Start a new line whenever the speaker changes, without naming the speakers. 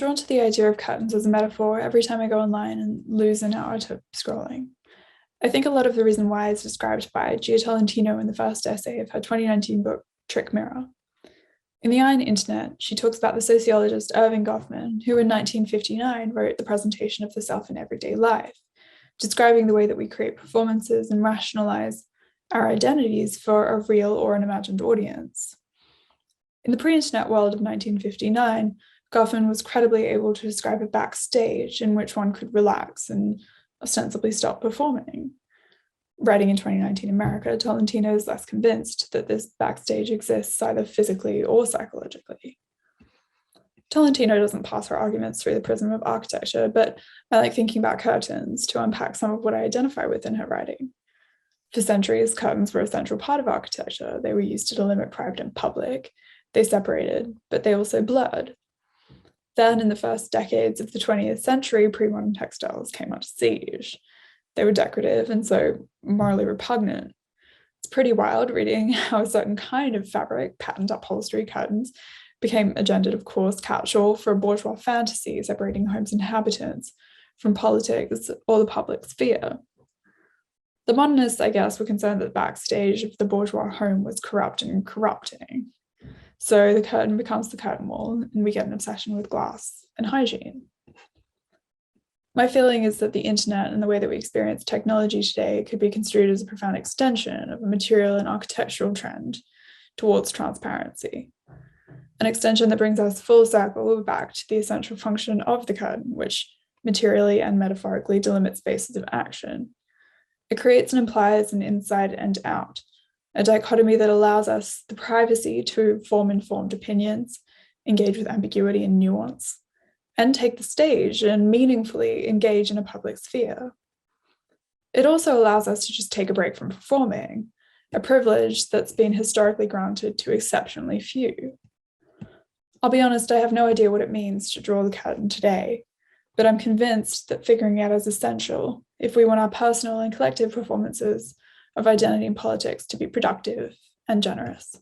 drawn to the idea of curtains as a metaphor every time I go online and lose an hour to scrolling. I think a lot of the reason why is described by Gia Tolentino in the first essay of her 2019 book, Trick Mirror. In The Iron Internet, she talks about the sociologist Irving Goffman, who in 1959 wrote The Presentation of the Self in Everyday Life, describing the way that we create performances and rationalize our identities for a real or an imagined audience. In the pre-internet world of 1959, Goffman was credibly able to describe a backstage in which one could relax and ostensibly stop performing. Writing in 2019 America, Tolentino is less convinced that this backstage exists either physically or psychologically. Tolentino doesn't pass her arguments through the prism of architecture, but I like thinking about curtains to unpack some of what I identify with in her writing. For centuries, curtains were a central part of architecture. They were used to delimit private and public. They separated, but they also blurred. Then, in the first decades of the 20th century, pre-modern textiles came under siege. They were decorative and so morally repugnant. It's pretty wild reading how a certain kind of fabric, patent upholstery curtains, became a gendered, of course, catch-all for a bourgeois fantasy separating homes' inhabitants from politics or the public sphere. The modernists, I guess, were concerned that the backstage of the bourgeois home was corrupt and corrupting. So the curtain becomes the curtain wall, and we get an obsession with glass and hygiene. My feeling is that the internet and the way that we experience technology today could be construed as a profound extension of a material and architectural trend towards transparency. An extension that brings us full circle back to the essential function of the curtain, which materially and metaphorically delimits spaces of action. It creates and implies an inside and out, a dichotomy that allows us the privacy to form informed opinions, engage with ambiguity and nuance, and take the stage and meaningfully engage in a public sphere. It also allows us to just take a break from performing, a privilege that's been historically granted to exceptionally few. I'll be honest, I have no idea what it means to draw the curtain today, but I'm convinced that figuring out is essential if we want our personal and collective performances of identity and politics to be productive and generous.